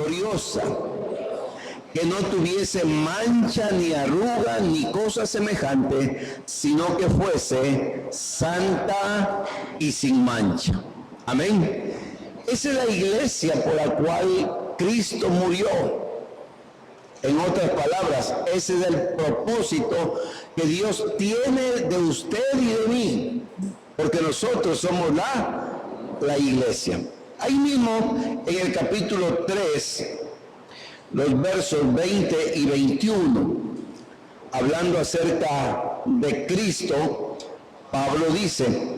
gloriosa, que no tuviese mancha ni arruga ni cosa semejante, sino que fuese santa y sin mancha. Amén. Esa es la iglesia por la cual Cristo murió. En otras palabras, ese es el propósito que Dios tiene de usted y de mí, porque nosotros somos la iglesia. Ahí mismo, en el capítulo 3, los versos 20 y 21, hablando acerca de Cristo, Pablo dice: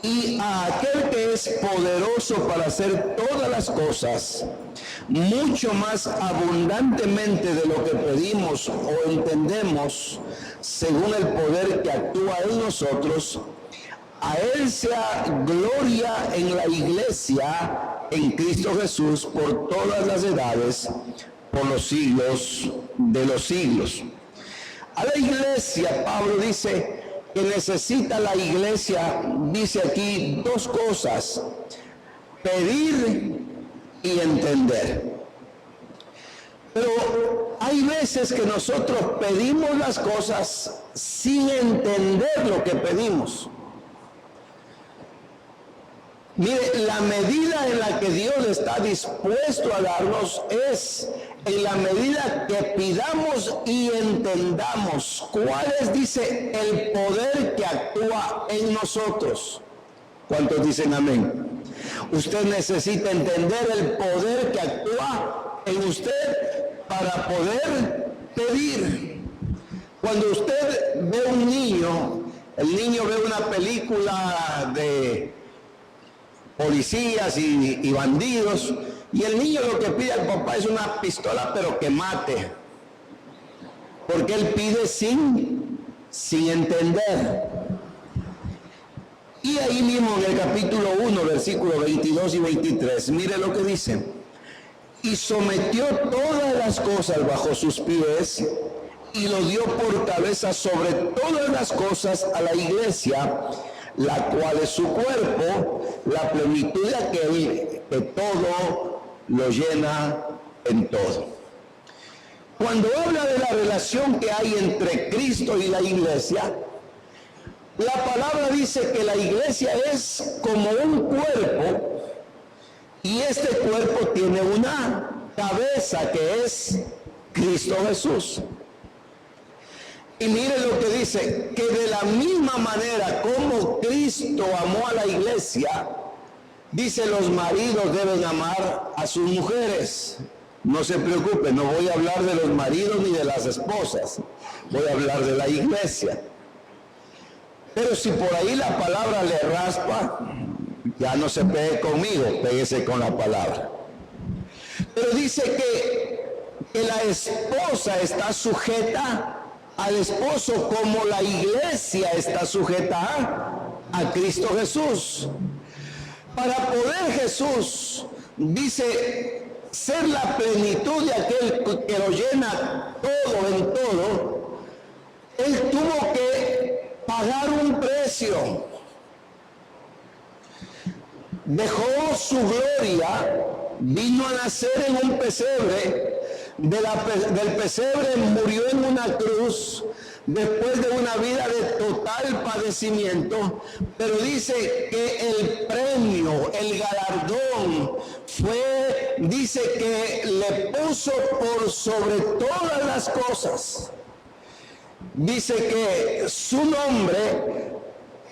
y a aquel que es poderoso para hacer todas las cosas, mucho más abundantemente de lo que pedimos o entendemos, según el poder que actúa en nosotros, a Él sea gloria en la iglesia, en Cristo Jesús, por todas las edades, por los siglos de los siglos. A la iglesia, Pablo dice que necesita la iglesia, dice aquí, dos cosas: pedir y entender. Pero hay veces que nosotros pedimos las cosas sin entender lo que pedimos. Mire, la medida en la que Dios está dispuesto a darnos es en la medida que pidamos y entendamos cuál es, dice, el poder que actúa en nosotros. ¿Cuántos dicen amén? Usted necesita entender el poder que actúa en usted para poder pedir. Cuando usted ve un niño, el niño ve una película de policías y bandidos, y el niño lo que pide al papá es una pistola, pero que mate, porque él pide sin entender. Y ahí mismo en el capítulo 1, versículos 22 y 23, mire lo que dice: y sometió todas las cosas bajo sus pies, y lo dio por cabeza sobre todas las cosas a la iglesia, la cual es su cuerpo, la plenitud de aquel que todo lo llena en todo. Cuando habla de la relación que hay entre Cristo y la iglesia, la palabra dice que la iglesia es como un cuerpo, y este cuerpo tiene una cabeza que es Cristo Jesús. Y mire lo que dice, que de la misma manera como Cristo amó a la iglesia, dice, los maridos deben amar a sus mujeres. No se preocupe, no voy a hablar de los maridos ni de las esposas, voy a hablar de la iglesia. Pero si por ahí la palabra le raspa, ya no se pegue conmigo, péguese con la palabra. Pero dice que la esposa está sujeta al esposo como la iglesia está sujeta a Cristo Jesús. Para poder Jesús, dice, ser la plenitud de aquel que lo llena todo en todo, Él tuvo que pagar un precio. Dejó su gloria, vino a nacer en un pesebre, del pesebre murió en una cruz, después de una vida de total padecimiento, pero dice que el premio, el galardón fue, dice que le puso por sobre todas las cosas. Dice que su nombre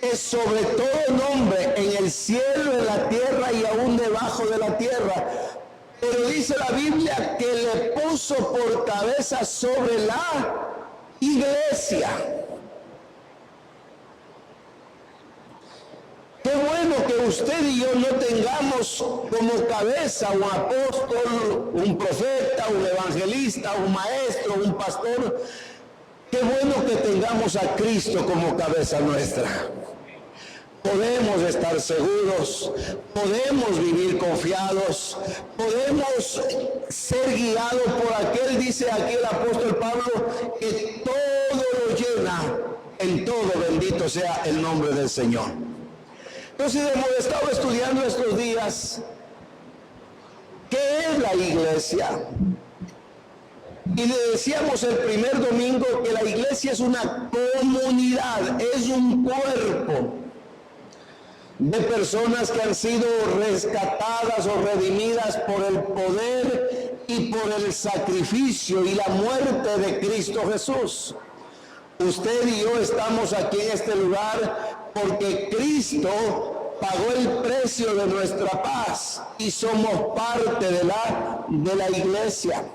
es sobre todo nombre en el cielo, en la tierra y aún debajo de la tierra. Pero dice la Biblia que le puso por cabeza sobre la iglesia. Qué bueno que usted y yo no tengamos como cabeza un apóstol, un profeta, un evangelista, un maestro, un pastor. Qué bueno que tengamos a Cristo como cabeza nuestra. Podemos estar seguros, podemos vivir confiados, podemos ser guiados por aquel, dice aquí el apóstol Pablo, que todo lo llena en todo, bendito sea el nombre del Señor. Entonces hemos estado estudiando estos días ¿Qué es la iglesia? Y le decíamos el primer domingo que la iglesia es una comunidad, es un cuerpo de personas que han sido rescatadas o redimidas por el poder y por el sacrificio y la muerte de Cristo Jesús. Usted y yo estamos aquí en este lugar porque Cristo pagó el precio de nuestra paz y somos parte de la iglesia.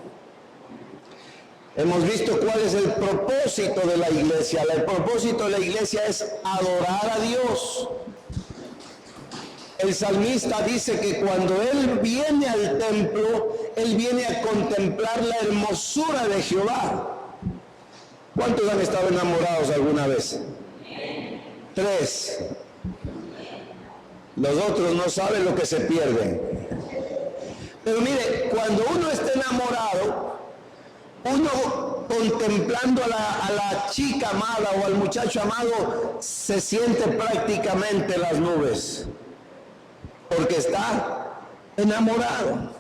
Hemos visto cuál es el propósito de la iglesia. El propósito de la iglesia es adorar a Dios. El salmista dice que cuando él viene al templo, él viene a contemplar la hermosura de Jehová. ¿Cuántos han estado enamorados alguna vez? 3. Los otros no saben lo que se pierden. Pero mire, cuando uno está enamorado, uno contemplando a la chica amada o al muchacho amado, se siente prácticamente las nubes, porque está enamorado.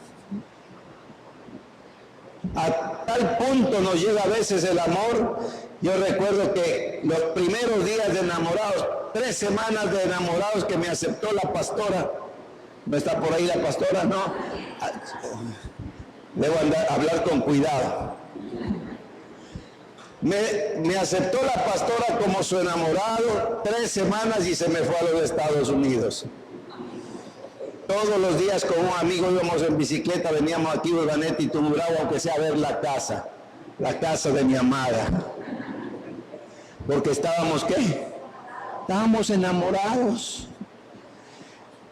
A tal punto nos llega a veces el amor. Yo recuerdo que los primeros días de enamorados, 3 semanas de enamorados que me aceptó la pastora. ¿No está por ahí la pastora? No. Debo hablar con cuidado. Me aceptó la pastora como su enamorado, 3 semanas y se me fue a los Estados Unidos. Todos los días con un amigo íbamos en bicicleta, veníamos aquí a Urdaneta y Tungurahua, aunque sea a ver la casa de mi amada. Porque estábamos, ¿qué? Estábamos enamorados.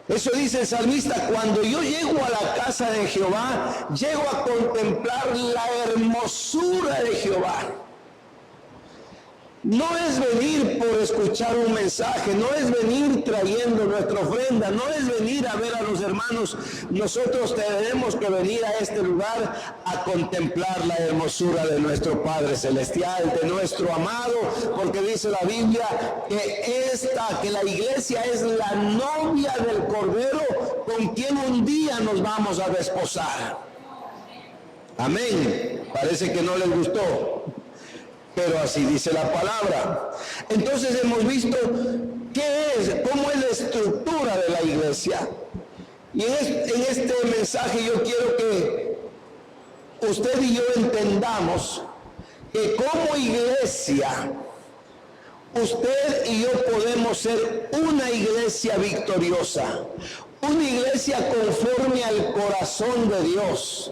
Eso dice el salmista: cuando yo llego a la casa de Jehová, llego a contemplar la hermosura de Jehová. No es venir por escuchar un mensaje, no es venir trayendo nuestra ofrenda, no es venir a ver a los hermanos. Nosotros tenemos que venir a este lugar a contemplar la hermosura de nuestro Padre Celestial, de nuestro amado, porque dice la Biblia que la iglesia es la novia del Cordero con quien un día nos vamos a desposar. Amén. Parece que no les gustó, pero así dice la palabra. Entonces hemos visto cómo es la estructura de la iglesia. Y en este mensaje yo quiero que usted y yo entendamos que como iglesia, usted y yo podemos ser una iglesia victoriosa, una iglesia conforme al corazón de Dios.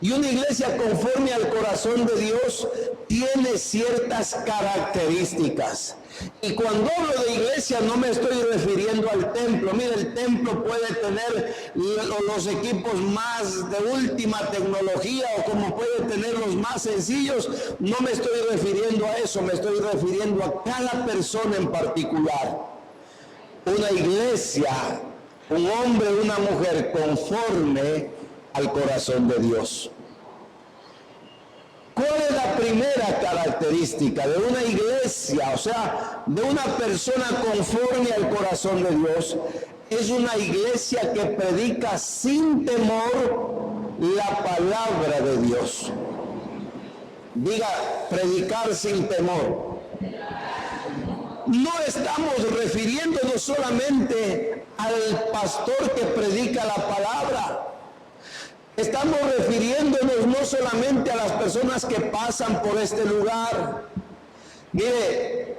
Y una iglesia conforme al corazón de Dios tiene ciertas características. Y cuando hablo de iglesia no me estoy refiriendo al templo. Mire, el templo puede tener los equipos más de última tecnología o como puede tener los más sencillos. No me estoy refiriendo a eso, me estoy refiriendo a cada persona en particular. Una iglesia, un hombre, una mujer conforme al corazón de Dios. ¿Cuál es la primera característica de una iglesia, o sea, de una persona conforme al corazón de Dios? Es una iglesia que predica sin temor la palabra de Dios. Diga, predicar sin temor. No estamos refiriéndonos solamente al pastor que predica la palabra. Estamos refiriéndonos no solamente a las personas que pasan por este lugar. Mire,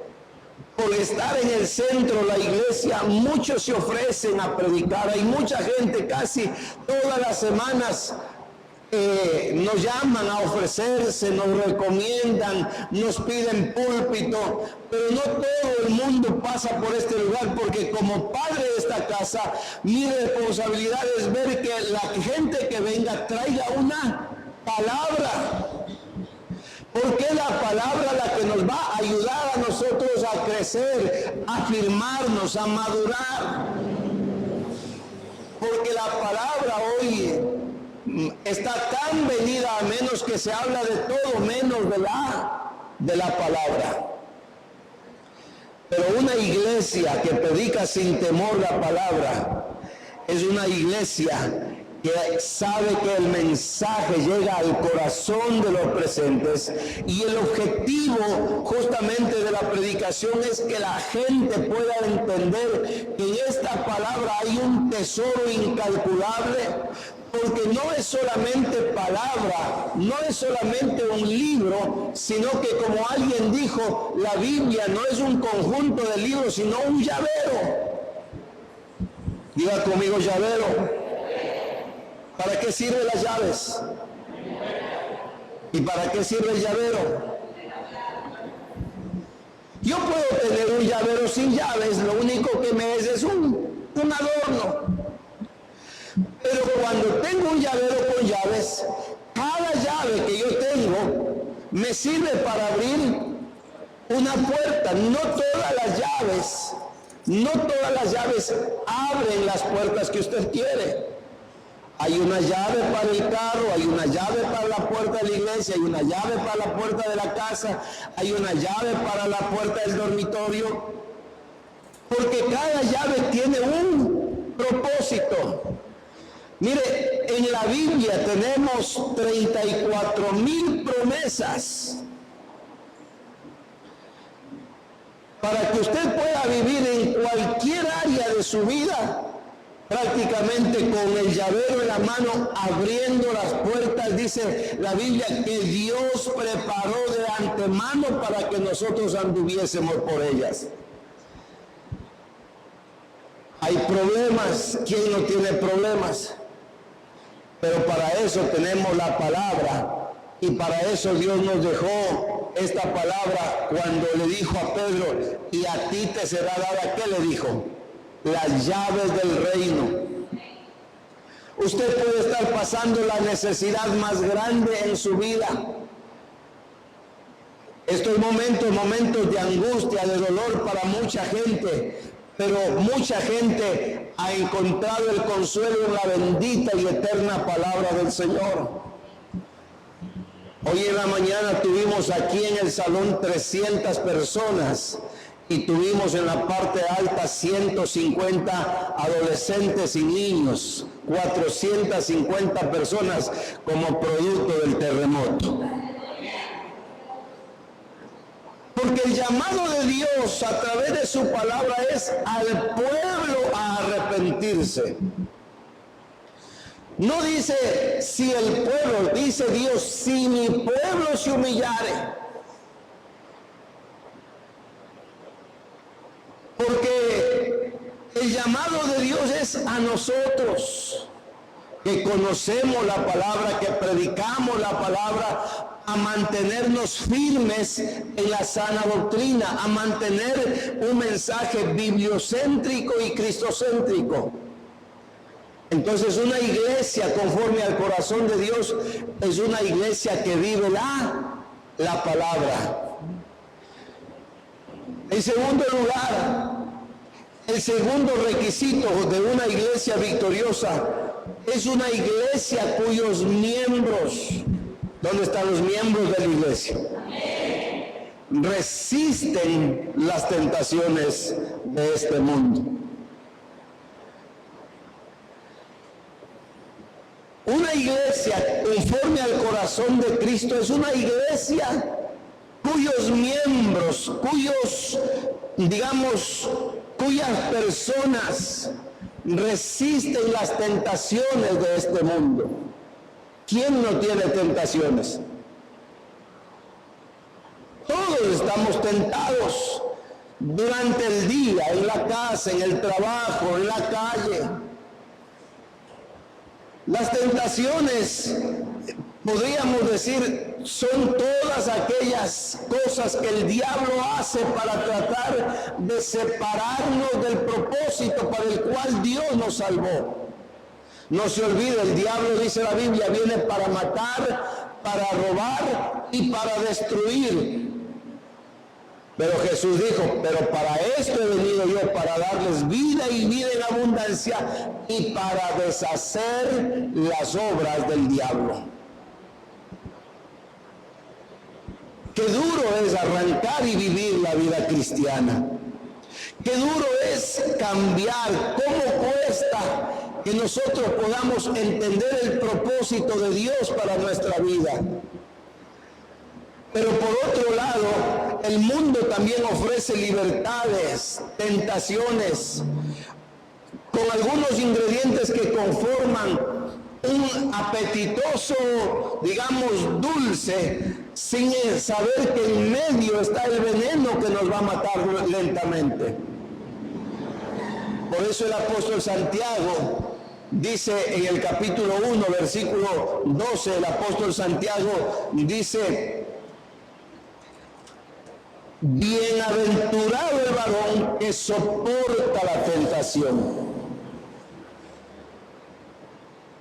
por estar en el centro, la iglesia, muchos se ofrecen a predicar. Hay mucha gente, casi todas las semanas nos llaman a ofrecerse, nos recomiendan, nos piden púlpito, pero no todo el mundo pasa por este lugar, porque como padre de esta casa, mi responsabilidad es ver que la gente que venga traiga una palabra, porque es la palabra la que nos va a ayudar a nosotros a crecer, a afirmarnos, a madurar, porque la palabra hoy está tan venida, a menos que se habla de todo menos de la palabra. Pero una iglesia que predica sin temor la palabra es una iglesia que sabe que el mensaje llega al corazón de los presentes, y el objetivo justamente de la predicación es que la gente pueda entender que en esta palabra hay un tesoro incalculable, porque no es solamente palabra, no es solamente un libro, sino que, como alguien dijo, la Biblia no es un conjunto de libros, sino un llavero. Diga conmigo, llavero. ¿Para qué sirven las llaves? ¿Y para qué sirve el llavero? Yo puedo tener un llavero sin llaves, lo único que me es un adorno. Pero cuando tengo un llavero con llaves, cada llave que yo tengo me sirve para abrir una puerta. No todas las llaves abren las puertas que usted quiere. Hay una llave para el carro, hay una llave para la puerta de la iglesia, hay una llave para la puerta de la casa, hay una llave para la puerta del dormitorio, porque cada llave tiene un propósito. Mire, en la Biblia tenemos 34,000 promesas para que usted pueda vivir en cualquier área de su vida, prácticamente con el llavero en la mano, abriendo las puertas. Dice la Biblia que Dios preparó de antemano para que nosotros anduviésemos por ellas. Hay problemas, ¿quién no tiene problemas? Pero para eso tenemos la palabra, y para eso Dios nos dejó esta palabra cuando le dijo a Pedro: y a ti te será dada, ¿qué le dijo? Las llaves del reino. Usted puede estar pasando la necesidad más grande en su vida. Estos momentos de angustia, de dolor para mucha gente, pero mucha gente ha encontrado el consuelo en la bendita y eterna palabra del Señor. Hoy en la mañana tuvimos aquí en el salón 300 personas. Y tuvimos en la parte alta 150 adolescentes y niños, 450 personas como producto del terremoto. Porque el llamado de Dios a través de su palabra es al pueblo a arrepentirse. No dice si el pueblo, dice Dios, si mi pueblo se humillare. Porque el llamado de Dios es a nosotros, que conocemos la palabra, que predicamos la palabra, a mantenernos firmes en la sana doctrina, a mantener un mensaje bibliocéntrico y cristocéntrico. Entonces, una iglesia conforme al corazón de Dios es una iglesia que vive la palabra. En segundo lugar, el segundo requisito de una iglesia victoriosa es una iglesia cuyos miembros, ¿dónde están los miembros de la iglesia? Resisten las tentaciones de este mundo. Una iglesia conforme al corazón de Cristo es una iglesia cuyos miembros, cuyas personas resisten las tentaciones de este mundo. ¿Quién no tiene tentaciones? Todos estamos tentados durante el día, en la casa, en el trabajo, en la calle. Las tentaciones, podríamos decir, son todas aquellas cosas que el diablo hace para tratar de separarnos del propósito para el cual Dios nos salvó. No se olvide, el diablo, dice la Biblia, viene para matar, para robar y para destruir. Pero Jesús dijo: pero para esto he venido yo, para darles vida y vida en abundancia, y para deshacer las obras del diablo. Qué duro es arrancar y vivir la vida cristiana. Qué duro es cambiar, cómo cuesta que nosotros podamos entender el propósito de Dios para nuestra vida. Pero por otro lado, el mundo también ofrece libertades, tentaciones, con algunos ingredientes que conforman un apetitoso, digamos, dulce, sin saber que en medio está el veneno que nos va a matar lentamente. Por eso el apóstol Santiago dice en el capítulo 1, versículo 12, el apóstol Santiago dice: bienaventurado el varón que soporta la tentación.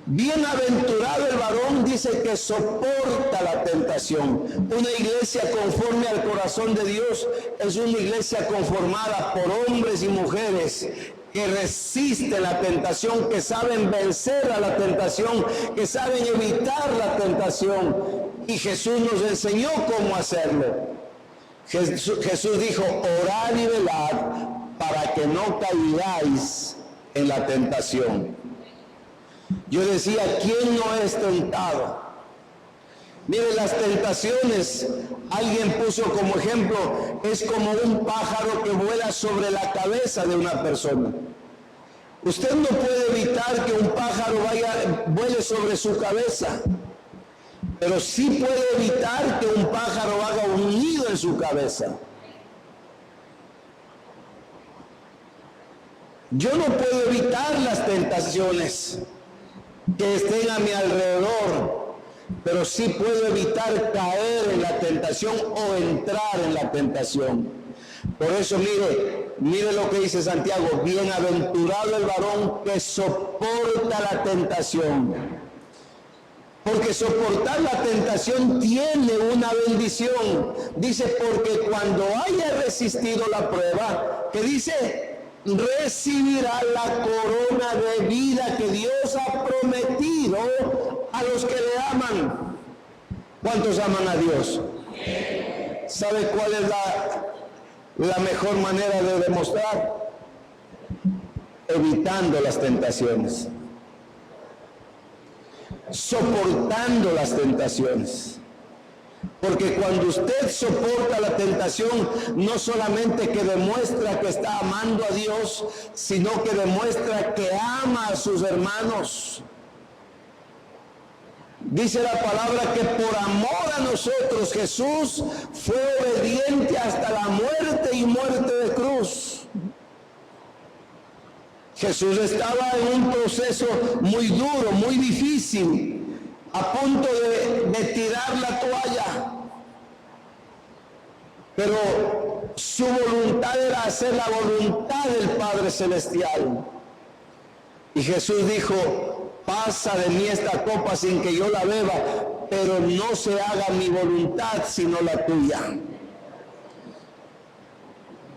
Bienaventurado el varón, dice, que soporta la tentación. Una iglesia conforme al corazón de Dios es una iglesia conformada por hombres y mujeres que resisten la tentación, que saben vencer a la tentación, que saben evitar la tentación. Y Jesús nos enseñó cómo hacerlo. Jesús dijo: orad y velad para que no caigáis en la tentación. Yo decía, ¿quién no es tentado? Mire, las tentaciones, alguien puso como ejemplo, es como un pájaro que vuela sobre la cabeza de una persona. Usted no puede evitar que un pájaro vuele sobre su cabeza, pero sí puede evitar que un pájaro haga un nido en su cabeza. Yo no puedo evitar las tentaciones que estén a mi alrededor, pero sí puedo evitar caer en la tentación o entrar en la tentación. Por eso mire lo que dice Santiago: bienaventurado el varón que soporta la tentación. Porque soportar la tentación tiene una bendición. Dice, porque cuando haya resistido la prueba, que dice, recibirá la corona de vida que Dios ha prometido a los que le aman. ¿Cuántos aman a Dios? ¿Sabe cuál es la mejor manera de demostrar? Evitando las tentaciones, soportando las tentaciones. Porque cuando usted soporta la tentación, no solamente que demuestra que está amando a Dios, sino que demuestra que ama a sus hermanos. Dice la palabra que por amor a nosotros Jesús fue obediente hasta la muerte y muerte de cruz. Jesús estaba en un proceso muy duro, muy difícil, a punto de tirar la toalla, pero su voluntad era hacer la voluntad del Padre Celestial. Y Jesús dijo: pasa de mí esta copa sin que yo la beba, pero no se haga mi voluntad sino la tuya.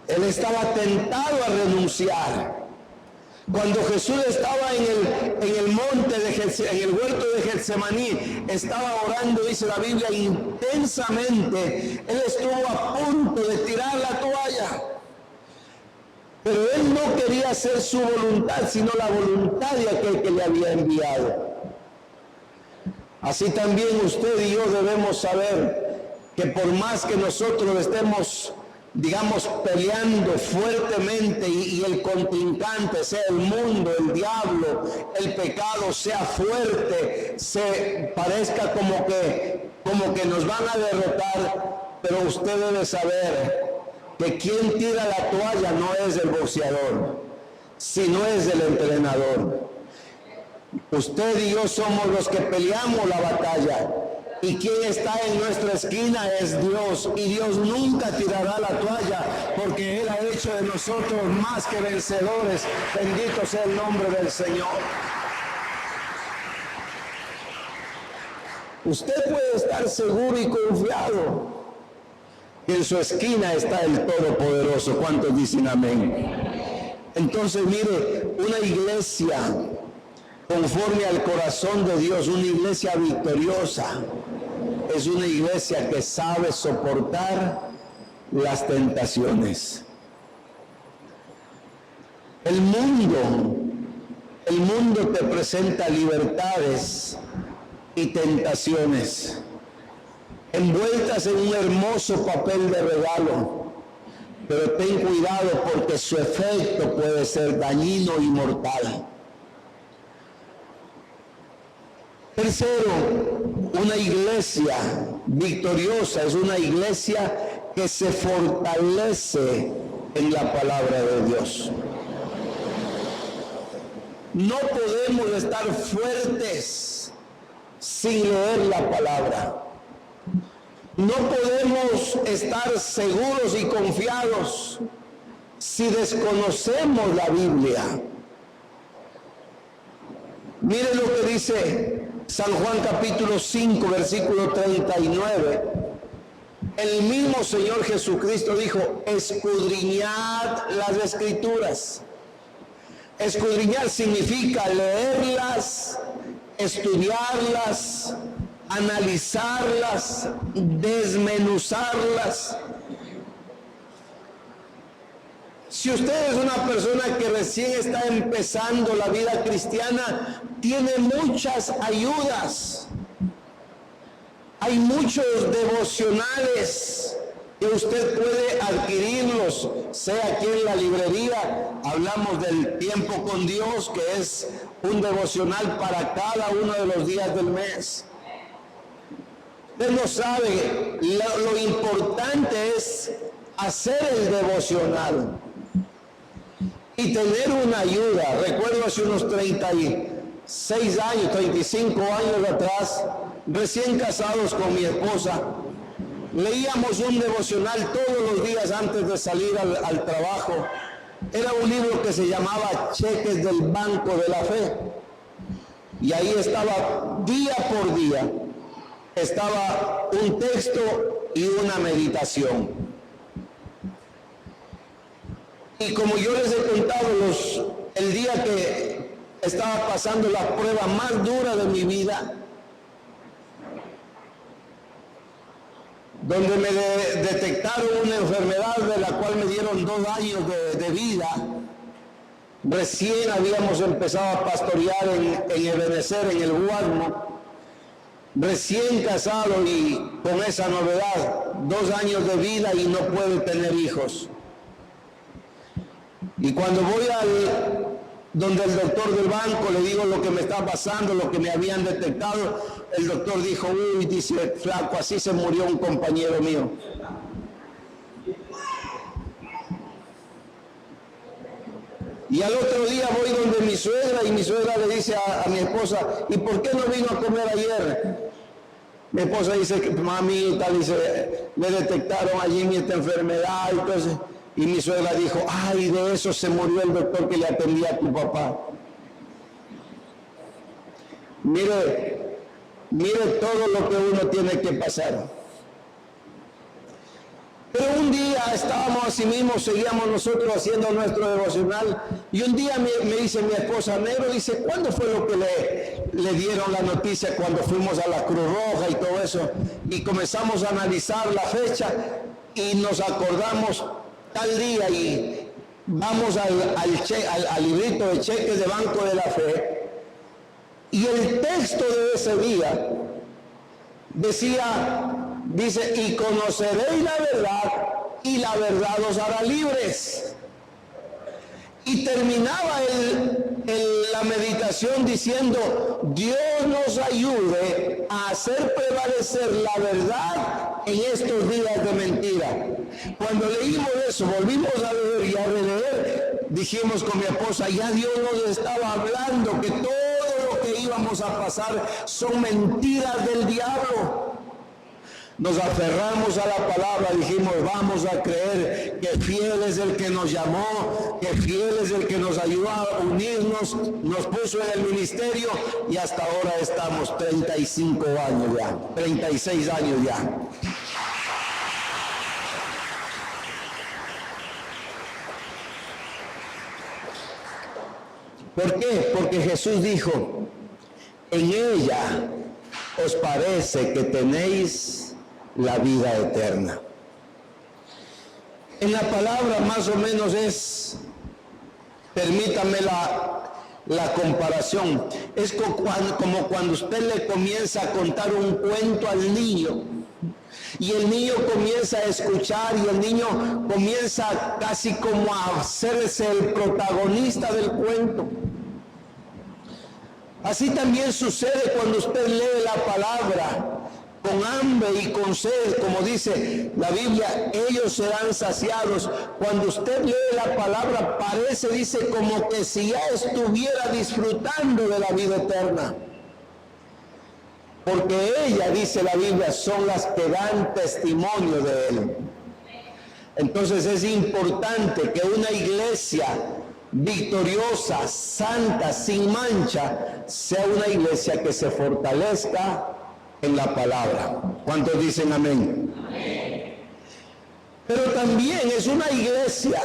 Él estaba tentado a renunciar. Cuando Jesús estaba en el monte, en el huerto de Getsemaní, estaba orando, dice la Biblia, intensamente. Él estuvo a punto de tirar la toalla. Pero él no quería hacer su voluntad, sino la voluntad de aquel que le había enviado. Así también usted y yo debemos saber que por más que nosotros estemos, digamos, peleando fuertemente y el contrincante sea el mundo, el diablo, el pecado sea fuerte, se parezca como que nos van a derrotar, pero usted debe saber que quien tira la toalla no es el boxeador, sino es el entrenador. Usted y yo somos los que peleamos la batalla. Y quien está en nuestra esquina es Dios, y Dios nunca tirará la toalla, porque Él ha hecho de nosotros más que vencedores. Bendito sea el nombre del Señor. Usted puede estar seguro y confiado que en su esquina está el Todopoderoso. ¿Cuántos dicen amén? Entonces, mire, una iglesia conforme al corazón de Dios, una iglesia victoriosa, es una iglesia que sabe soportar las tentaciones. El mundo El mundo te presenta libertades y tentaciones, envueltas en un hermoso papel de regalo, pero ten cuidado porque su efecto puede ser dañino y mortal. Tercero, una iglesia victoriosa es una iglesia que se fortalece en la palabra de Dios. No podemos estar fuertes sin leer la palabra. No podemos estar seguros y confiados si desconocemos la Biblia. Mire lo que dice San Juan capítulo 5, versículo 39. El mismo Señor Jesucristo dijo: escudriñad las Escrituras. Escudriñar significa leerlas, estudiarlas, analizarlas, desmenuzarlas. Si usted es una persona que recién está empezando la vida cristiana, tiene muchas ayudas. Hay muchos devocionales que usted puede adquirirlos, sea aquí en la librería. Hablamos del tiempo con Dios, que es un devocional para cada uno de los días del mes. Usted no sabe, lo importante es hacer el devocional y tener una ayuda. Recuerdo hace unos 36 años, 35 años atrás, recién casados con mi esposa, leíamos un devocional todos los días antes de salir al trabajo. Era un libro que se llamaba Cheques del Banco de la Fe. Y ahí estaba, día por día, estaba un texto y una meditación. Y como yo les he contado, el día que estaba pasando la prueba más dura de mi vida, donde me detectaron una enfermedad de la cual me dieron 2 años de vida. Recién habíamos empezado a pastorear en Ebenezer, en el Guadmo, recién casado y con esa novedad, 2 años de vida y no puedo tener hijos. Y cuando voy donde el doctor del banco, le digo lo que me está pasando, lo que me habían detectado, el doctor dijo: uy, dice, flaco, así se murió un compañero mío. Y al otro día voy donde mi suegra y mi suegra le dice a mi esposa: ¿y por qué no vino a comer ayer? Mi esposa dice: mamita, dice, me detectaron allí esta enfermedad. Entonces, y mi suegra dijo: ay, de eso se murió el doctor que le atendía a tu papá. Mire todo lo que uno tiene que pasar. Pero un día estábamos así mismo, seguíamos nosotros haciendo nuestro devocional, y un día me dice mi esposa: negro, dice, ¿cuándo fue lo que le dieron la noticia cuando fuimos a la Cruz Roja y todo eso? Y comenzamos a analizar la fecha y nos acordamos tal día, y vamos al librito de cheques de Banco de la Fe, y el texto de ese día dice: y conoceréis la verdad, y la verdad os hará libres. Y terminaba la meditación diciendo: Dios nos ayude a hacer prevalecer la verdad en estos días de mentira. Cuando leímos eso, volvimos a leer y a releer, dijimos con mi esposa: ya Dios nos estaba hablando que todo lo que íbamos a pasar son mentiras del diablo. Nos aferramos a la palabra, dijimos: vamos a creer que fiel es el que nos llamó, que fiel es el que nos ayudó a unirnos, nos puso en el ministerio, y hasta ahora estamos 35 años ya, 36 años ya. ¿Por qué? Porque Jesús dijo: en ella os parece que tenéis la vida eterna. En la palabra más o menos es, permítame la comparación. Es como cuando usted le comienza a contar un cuento al niño y el niño comienza a escuchar y el niño comienza casi como a hacerse el protagonista del cuento. Así también sucede cuando usted lee la palabra con hambre y con sed, como dice la Biblia, ellos serán saciados. Cuando usted lee la palabra, parece, dice, como que si ya estuviera disfrutando de la vida eterna. Porque ella, dice la Biblia, son las que dan testimonio de Él. Entonces es importante que una iglesia victoriosa, santa, sin mancha, sea una iglesia que se fortalezca en la palabra. ¿Cuántos dicen amén? Amén. Pero también es una iglesia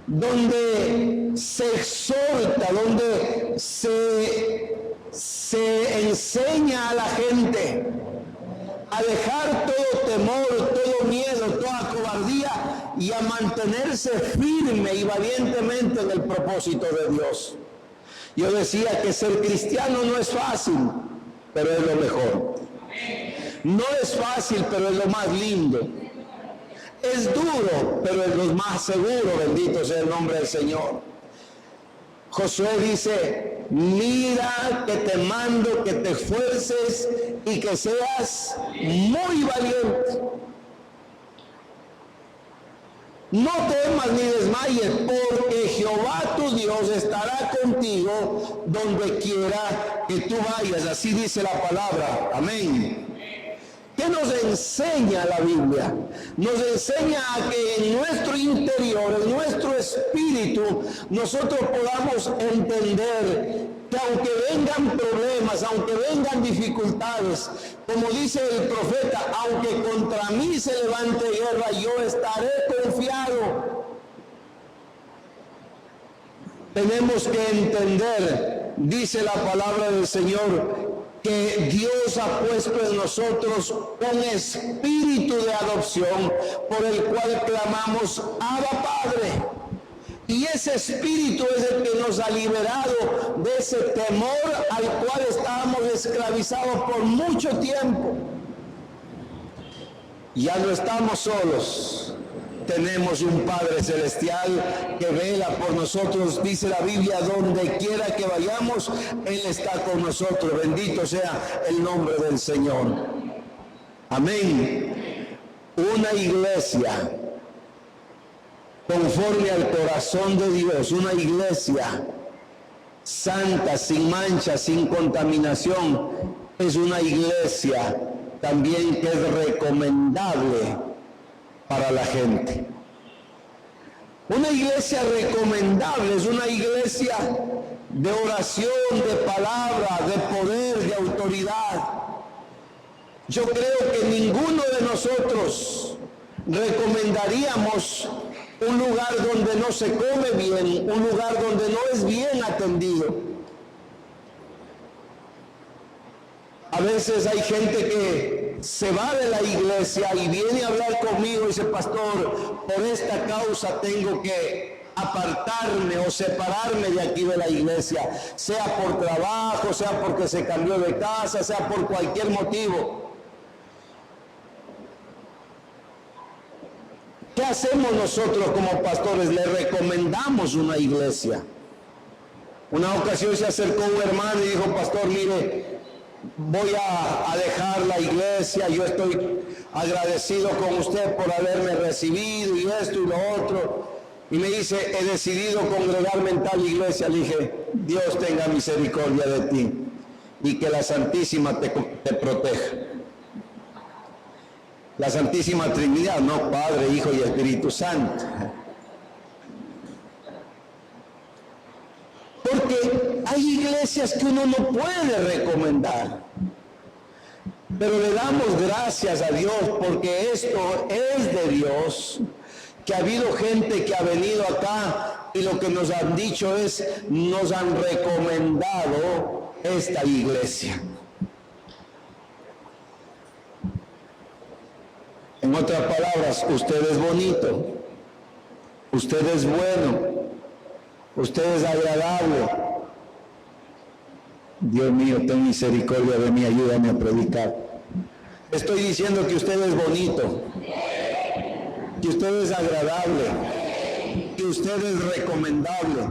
donde se exhorta, donde se enseña a la gente a dejar todo temor, todo miedo, toda cobardía y a mantenerse firme y valientemente en el propósito de Dios. Yo decía que ser cristiano no es fácil, pero es lo mejor. No es fácil, pero es lo más lindo. Es duro, pero es lo más seguro, bendito sea el nombre del Señor. Josué dice, mira que te mando que te esfuerces y que seas muy valiente. No temas ni desmayes, porque Jehová tu Dios estará contigo donde quiera que tú vayas. Así dice la palabra. Amén. ¿Qué nos enseña la Biblia? Nos enseña a que en nuestro interior, en nuestro espíritu, nosotros podamos entender que aunque vengan problemas, aunque vengan dificultades, como dice el profeta, aunque contra mí se levante guerra, yo estaré confiado. Tenemos que entender, dice la palabra del Señor, que Dios ha puesto en nosotros un espíritu de adopción por el cual clamamos Abba Padre. Y ese espíritu es el que nos ha liberado de ese temor al cual estábamos esclavizados por mucho tiempo. Ya no estamos solos. Tenemos un Padre Celestial que vela por nosotros, dice la Biblia, donde quiera que vayamos, Él está con nosotros. Bendito sea el nombre del Señor. Amén. Una iglesia conforme al corazón de Dios, una iglesia santa, sin mancha, sin contaminación, es una iglesia también que es recomendable para la gente. Una iglesia recomendable es una iglesia de oración, de palabra, de poder, de autoridad. Yo creo que ninguno de nosotros recomendaríamos un lugar donde no se come bien, un lugar donde no es bien atendido. A veces hay gente que se va de la iglesia y viene a hablar conmigo y dice, pastor, por esta causa tengo que apartarme o separarme de aquí de la iglesia, sea por trabajo, sea porque se cambió de casa, sea por cualquier motivo. ¿Qué hacemos nosotros como pastores? Le recomendamos una iglesia. Una ocasión se acercó un hermano y dijo, pastor, mire, voy a dejar la iglesia, yo estoy agradecido con usted por haberme recibido y esto y lo otro. Y me dice, he decidido congregarme en tal iglesia. Le dije, Dios tenga misericordia de ti y que la Santísima te proteja. La Santísima Trinidad, no Padre, Hijo y Espíritu Santo. Porque hay iglesias que uno no puede recomendar. Pero le damos gracias a Dios porque esto es de Dios. Que ha habido gente que ha venido acá y lo que nos han dicho es, nos han recomendado esta iglesia. En otras palabras, usted es bonito, usted es bueno, Usted es agradable. Dios mío, ten misericordia de mí, ayúdame a predicar. Estoy diciendo que usted es bonito, que usted es agradable, que usted es recomendable,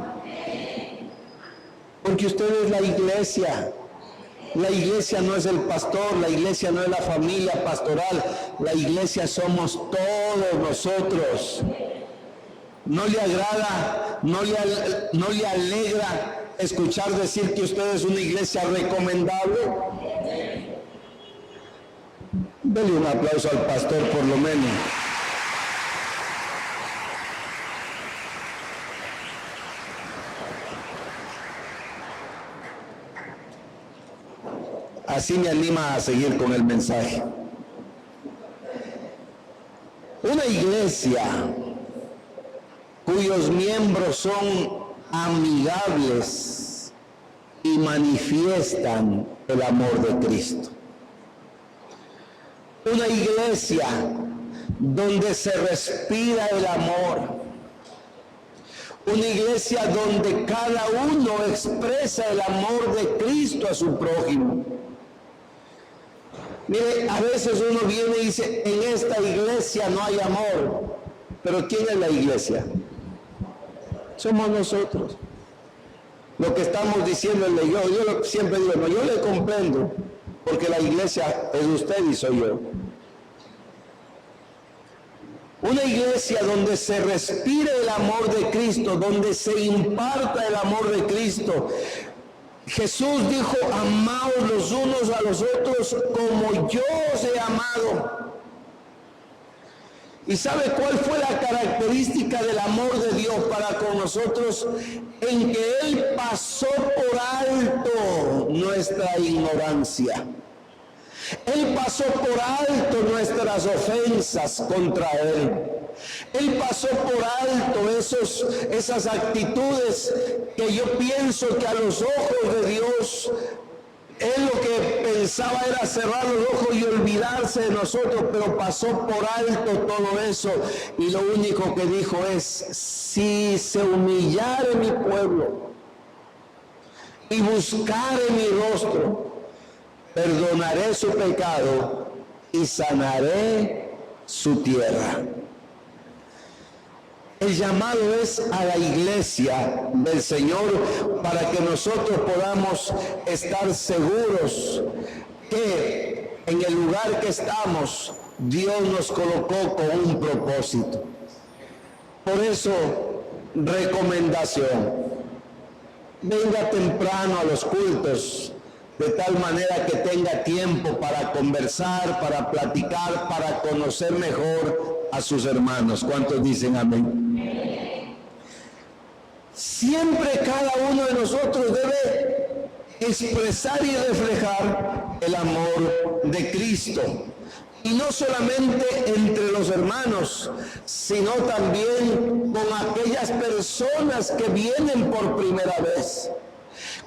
porque usted es la iglesia. La iglesia no es el pastor, la iglesia no es la familia pastoral, la iglesia somos todos nosotros. ¿No le agrada, no le alegra escuchar decir que usted es una iglesia recomendable? Dele un aplauso al pastor por lo menos. Así me anima a seguir con el mensaje. Una iglesia cuyos miembros son amigables y manifiestan el amor de Cristo. Una iglesia donde se respira el amor. Una iglesia donde cada uno expresa el amor de Cristo a su prójimo. Mire, a veces uno viene y dice, en esta iglesia no hay amor. Pero ¿quién es la iglesia? Somos nosotros. Lo que estamos diciendo es yo siempre digo, no, yo le comprendo, porque la iglesia es usted y soy yo. Una iglesia donde se respire el amor de Cristo, donde se imparta el amor de Cristo. Jesús dijo, amaos los unos a los otros como yo os he amado. ¿Y sabe cuál fue la característica del amor de Dios para con nosotros? En que Él pasó por alto nuestra ignorancia. Él pasó por alto nuestras ofensas contra Él. Él pasó por alto esas actitudes que yo pienso que a los ojos de Dios, Él lo que pensaba era cerrar los ojos y olvidarse de nosotros, pero pasó por alto todo eso. Y lo único que dijo es, si se humillare mi pueblo y buscare mi rostro, perdonaré su pecado y sanaré su tierra. El llamado es a la iglesia del Señor para que nosotros podamos estar seguros que en el lugar que estamos Dios nos colocó con un propósito. Por eso, recomendación: venga temprano a los cultos, de tal manera que tenga tiempo para conversar, para platicar, para conocer mejor a sus hermanos. ¿Cuántos dicen amén? Siempre cada uno de nosotros debe expresar y reflejar el amor de Cristo. Y no solamente entre los hermanos, sino también con aquellas personas que vienen por primera vez.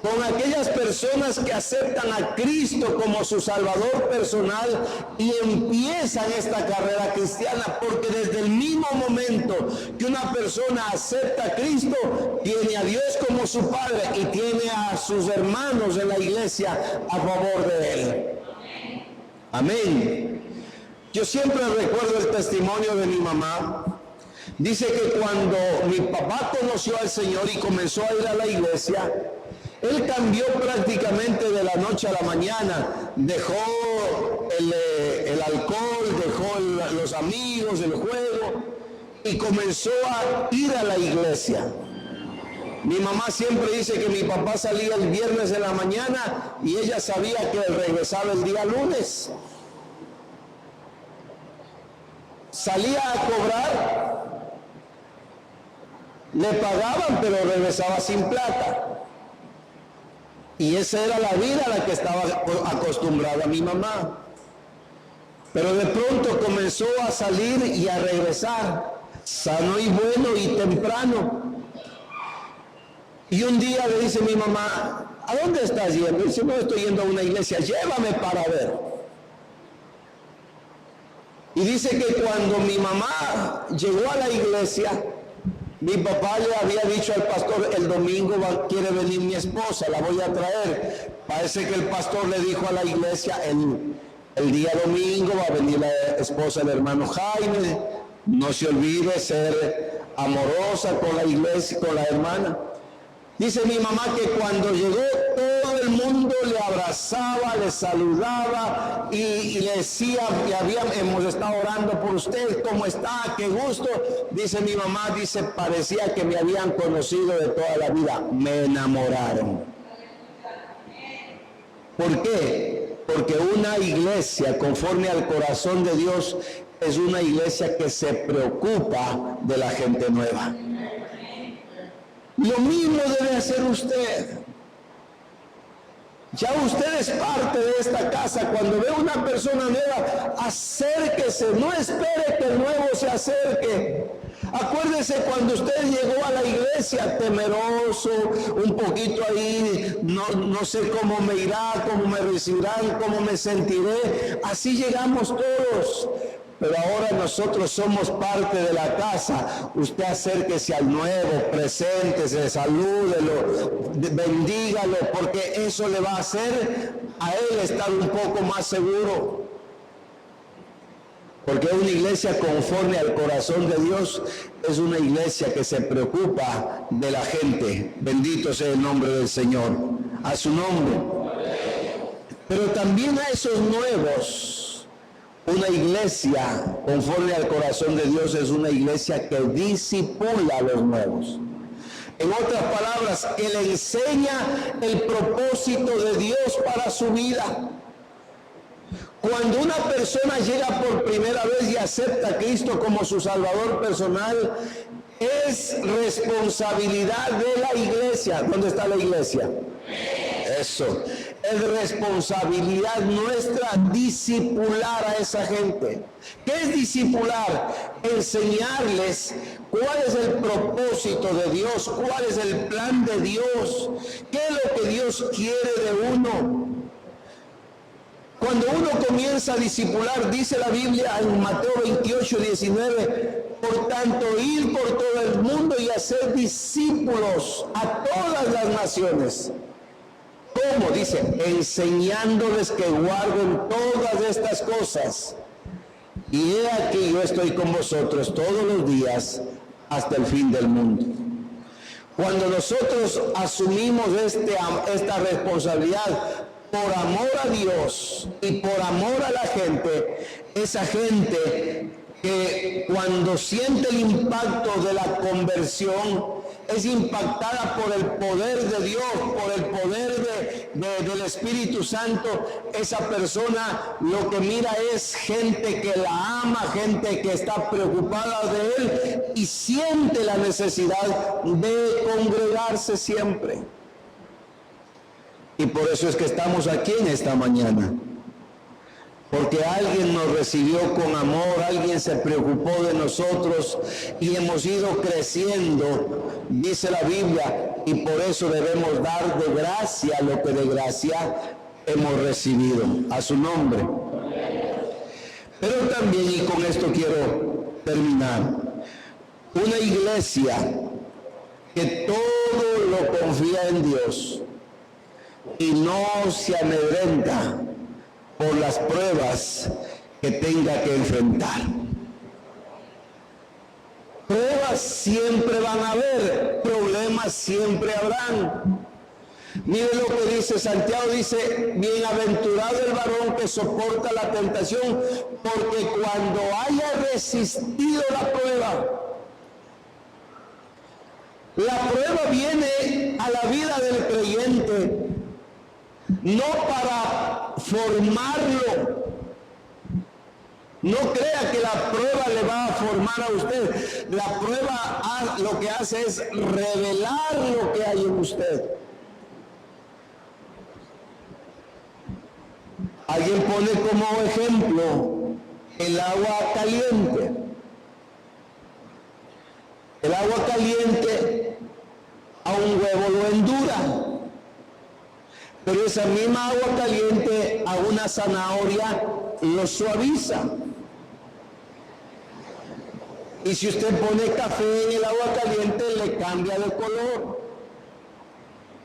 Con aquellas personas que aceptan a Cristo como su Salvador personal y empiezan esta carrera cristiana, porque desde el mismo momento que una persona acepta a Cristo, tiene a Dios como su Padre y tiene a sus hermanos en la iglesia a favor de Él. Amén. Yo siempre recuerdo el testimonio de mi mamá. Dice que cuando mi papá conoció al Señor y comenzó a ir a la iglesia, él cambió prácticamente de la noche a la mañana. Dejó el alcohol, dejó los amigos, el juego y comenzó a ir a la iglesia. Mi mamá siempre dice que mi papá salía el viernes en la mañana y ella sabía que él regresaba el día lunes. Salía a cobrar, le pagaban, pero regresaba sin plata. Y esa era la vida a la que estaba acostumbrada mi mamá. Pero de pronto comenzó a salir y a regresar, sano y bueno y temprano. Y un día le dice mi mamá, ¿a dónde estás yendo? Y dice, no, estoy yendo a una iglesia, llévame para ver. Y dice que cuando mi mamá llegó a la iglesia, Mi papá le había dicho al pastor, el domingo quiere venir mi esposa, la voy a traer. Parece que el pastor le dijo a la iglesia, el día domingo va a venir la esposa del hermano Jaime. No se olvide ser amorosa con la iglesia, con la hermana. Dice mi mamá que cuando llegó todo el mundo le abrazaba, le saludaba y le decía, hemos estado orando por usted, ¿cómo está? Qué gusto. Dice mi mamá, dice, parecía que me habían conocido de toda la vida. Me enamoraron. ¿Por qué? Porque una iglesia conforme al corazón de Dios es una iglesia que se preocupa de la gente nueva. Lo mismo debe hacer usted. Ya usted es parte de esta casa. Cuando ve una persona nueva, acérquese, no espere que el nuevo se acerque. Acuérdese cuando usted llegó a la iglesia temeroso, un poquito ahí, no sé cómo me irá, cómo me recibirán, cómo me sentiré. Así llegamos todos. Pero ahora nosotros somos parte de la casa. Usted acérquese al nuevo, preséntese, salúdelo, bendígalo, porque eso le va a hacer a él estar un poco más seguro. Porque una iglesia conforme al corazón de Dios es una iglesia que se preocupa de la gente. Bendito sea el nombre del Señor. A su nombre. Pero también a esos nuevos. Una iglesia conforme al corazón de Dios es una iglesia que discipula a los nuevos. En otras palabras, que le enseña el propósito de Dios para su vida. Cuando una persona llega por primera vez y acepta a Cristo como su Salvador personal, es responsabilidad de la iglesia. ¿Dónde está la iglesia? Eso. Es responsabilidad nuestra discipular a esa gente. ¿Qué es discipular? Enseñarles cuál es el propósito de Dios, cuál es el plan de Dios, qué es lo que Dios quiere de uno. Cuando uno comienza a discipular, dice la Biblia en Mateo 28, 19, por tanto, ir por todo el mundo y hacer discípulos a todas las naciones. ¿Cómo? Dice, enseñándoles que guarden todas estas cosas. Y he aquí, yo estoy con vosotros todos los días hasta el fin del mundo. Cuando nosotros asumimos esta responsabilidad por amor a Dios y por amor a la gente, esa gente que cuando siente el impacto de la conversión es impactada por el poder de Dios, por el poder del Espíritu Santo, esa persona lo que mira es gente que la ama, gente que está preocupada de él y siente la necesidad de congregarse siempre. Y por eso es que estamos aquí en esta mañana. Porque alguien nos recibió con amor, alguien se preocupó de nosotros y hemos ido creciendo, dice la Biblia, y por eso debemos dar de gracia lo que de gracia hemos recibido. A su nombre. Pero también, y con esto quiero terminar, una iglesia que todo lo confía en Dios y no se amedrenta por las pruebas que tenga que enfrentar. Pruebas siempre van a haber, problemas siempre habrán. Mire lo que dice Santiago, dice, bienaventurado el varón que soporta la tentación, porque cuando haya resistido la prueba viene a la vida del creyente, no para formarlo. No crea que la prueba le va a formar a usted. La prueba lo que hace es revelar lo que hay en usted. Alguien pone como ejemplo el agua caliente. El agua caliente a un huevo lo endura. Pero esa misma agua caliente a una zanahoria lo suaviza. Y si usted pone café en el agua caliente, le cambia de color.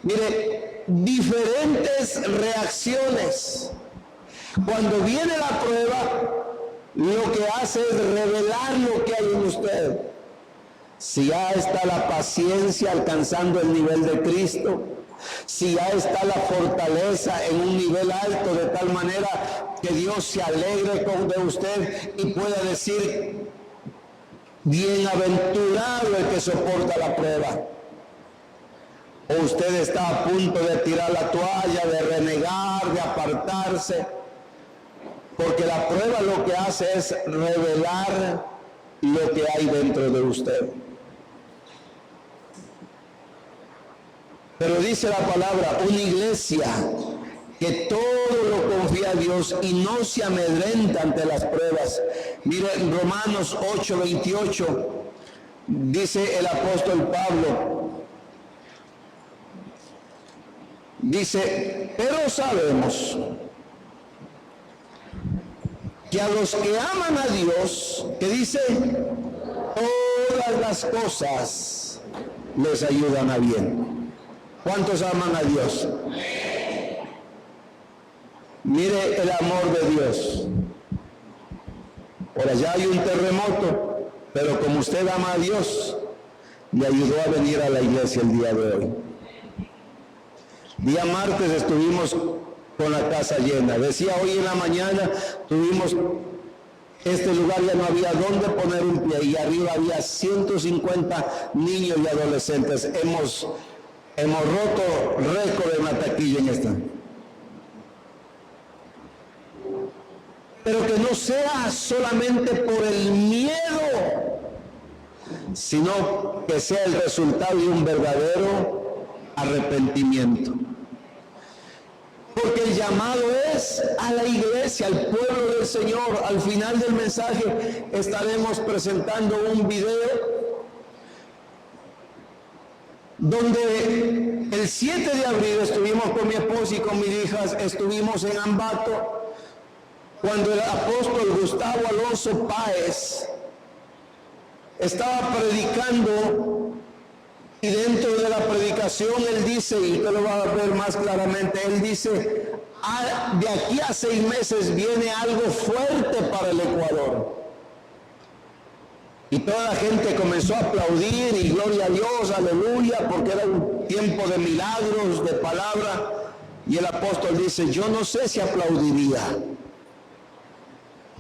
Mire, diferentes reacciones. Cuando viene la prueba, lo que hace es revelar lo que hay en usted. Si ya está la paciencia alcanzando el nivel de Cristo, si ya está la fortaleza en un nivel alto, de tal manera que Dios se alegre de usted y pueda decir: bienaventurado el que soporta la prueba. O usted está a punto de tirar la toalla, de renegar, de apartarse, porque la prueba lo que hace es revelar lo que hay dentro de usted. Pero dice la palabra, una iglesia que todo lo confía a Dios y no se amedrenta ante las pruebas. Mire, en Romanos 8:28 dice el apóstol Pablo, dice: pero sabemos que a los que aman a Dios, que dice, todas las cosas les ayudan a bien. ¿Cuántos aman a Dios? Mire el amor de Dios. Por allá hay un terremoto, pero como usted ama a Dios, le ayudó a venir a la iglesia el día de hoy. Día martes estuvimos con la casa llena. Decía, hoy en la mañana tuvimos, este lugar ya no había dónde poner un pie y arriba había 150 niños y adolescentes. Hemos roto récord en la taquilla en esta. Pero que no sea solamente por el miedo, sino que sea el resultado de un verdadero arrepentimiento. Porque el llamado es a la iglesia, al pueblo del Señor. Al final del mensaje estaremos presentando un video donde el 7 de abril estuvimos con mi esposa y con mis hijas, estuvimos en Ambato, cuando el apóstol Gustavo Alonso Páez estaba predicando, y dentro de la predicación él dice, y usted lo va a ver más claramente, él dice, de aquí a 6 meses viene algo fuerte para el Ecuador. Y toda la gente comenzó a aplaudir y gloria a Dios, aleluya, porque era un tiempo de milagros, de palabra. Y el apóstol dice, yo no sé si aplaudiría,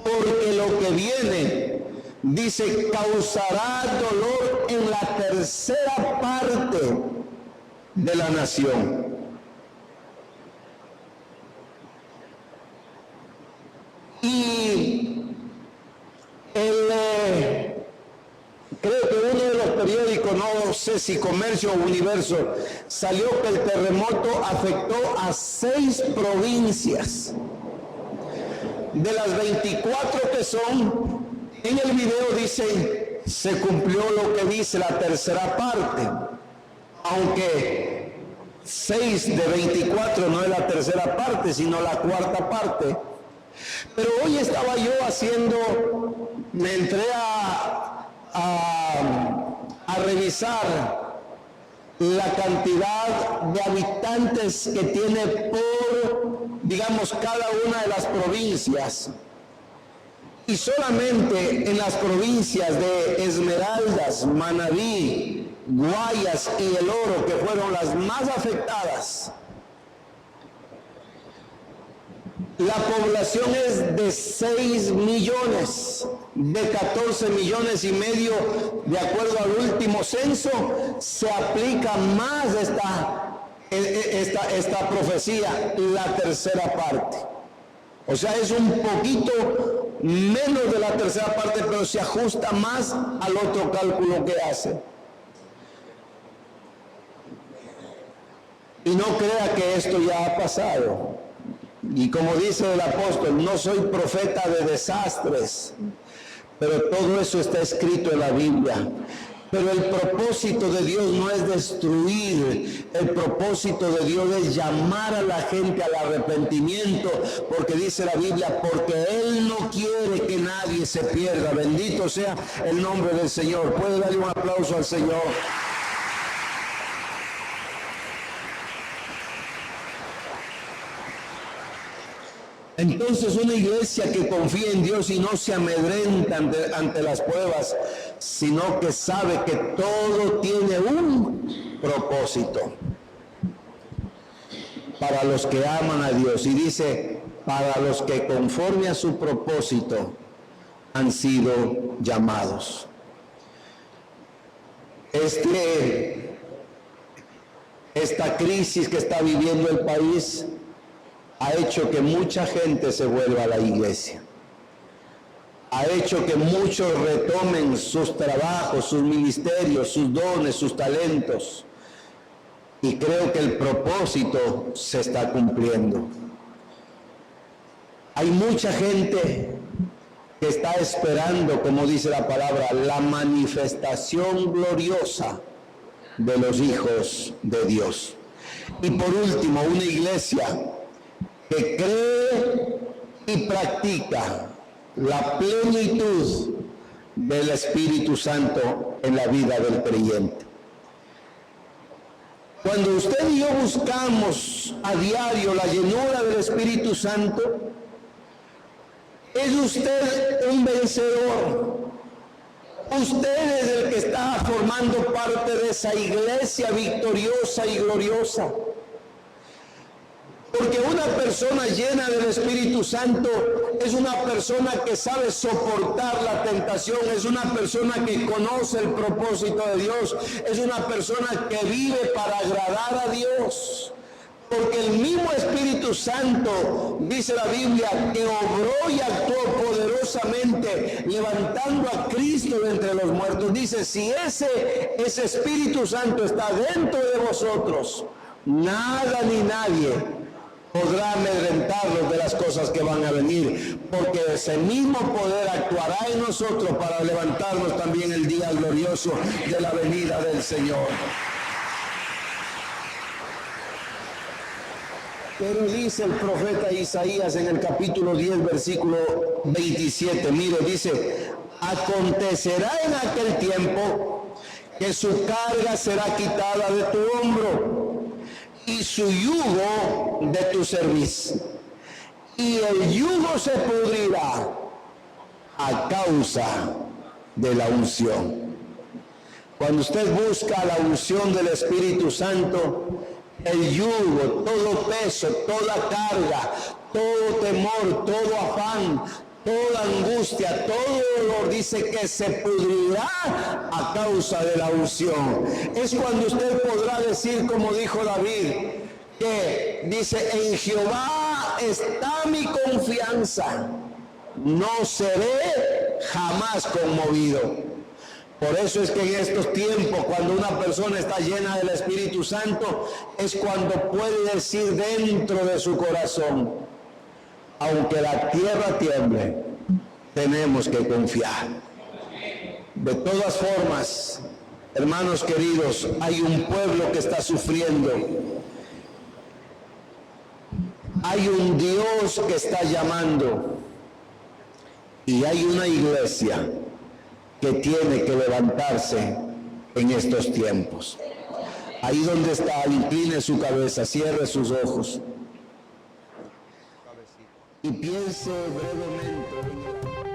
porque lo que viene, dice, causará dolor en la tercera parte de la nación. Y creo que uno de los periódicos, no sé si Comercio o Universo, salió que el terremoto afectó a 6 provincias. De las 24 que son, en el video dice, se cumplió lo que dice la tercera parte, aunque 6 de 24 no es la tercera parte, sino la cuarta parte. Pero hoy estaba yo me entré a revisar la cantidad de habitantes que tiene por, digamos, cada una de las provincias. Y solamente en las provincias de Esmeraldas, Manabí, Guayas y El Oro, que fueron las más afectadas, la población es de 6 millones, de 14 millones y medio, de acuerdo al último censo. Se aplica más esta profecía, la tercera parte. O sea, es un poquito menos de la tercera parte, pero se ajusta más al otro cálculo que hace. Y no crea que esto ya ha pasado. Y como dice el apóstol, no soy profeta de desastres, pero todo eso está escrito en la Biblia. Pero el propósito de Dios no es destruir, el propósito de Dios es llamar a la gente al arrepentimiento, porque dice la Biblia, porque Él no quiere que nadie nadie se pierda. Bendito sea el nombre del Señor. Puede darle un aplauso al Señor. Entonces, una iglesia que confía en Dios y no se amedrenta ante las pruebas, sino que sabe que todo tiene un propósito para los que aman a Dios. Y dice, para los que conforme a su propósito han sido llamados. Esta crisis que está viviendo el país ha hecho que mucha gente se vuelva a la iglesia. Ha hecho que muchos retomen sus trabajos, sus ministerios, sus dones, sus talentos. Y creo que el propósito se está cumpliendo. Hay mucha gente que está esperando, como dice la palabra, la manifestación gloriosa de los hijos de Dios. Y por último, una iglesia que cree y practica la plenitud del Espíritu Santo en la vida del creyente. Cuando usted y yo buscamos a diario la llenura del Espíritu Santo, es usted un vencedor. Usted es el que está formando parte de esa iglesia victoriosa y gloriosa. Porque una persona llena del Espíritu Santo es una persona que sabe soportar la tentación, es una persona que conoce el propósito de Dios, es una persona que vive para agradar a Dios. Porque el mismo Espíritu Santo, dice la Biblia, que obró y actuó poderosamente levantando a Cristo de entre los muertos. Dice, si ese Espíritu Santo está dentro de vosotros, nada ni nadie podrá amedrentarlos de las cosas que van a venir, porque ese mismo poder actuará en nosotros para levantarnos también el día glorioso de la venida del Señor. Pero dice el profeta Isaías en el capítulo 10, versículo 27, mire, dice, acontecerá en aquel tiempo que su carga será quitada de tu hombro y su yugo de tu cerviz, y el yugo se pudrirá a causa de la unción. Cuando usted busca la unción del Espíritu Santo, el yugo, todo peso, toda carga, todo temor, todo afán, toda angustia, todo dolor, dice que se pudrirá a causa de la unción. Es cuando usted podrá decir, como dijo David, que dice, en Jehová está mi confianza, no seré jamás conmovido. Por eso es que en estos tiempos, cuando una persona está llena del Espíritu Santo, es cuando puede decir dentro de su corazón, aunque la tierra tiemble, tenemos que confiar. De todas formas, hermanos queridos, hay un pueblo que está sufriendo. Hay un Dios que está llamando. Y hay una iglesia que tiene que levantarse en estos tiempos. Ahí donde está, incline su cabeza, cierre sus ojos y piense brevemente.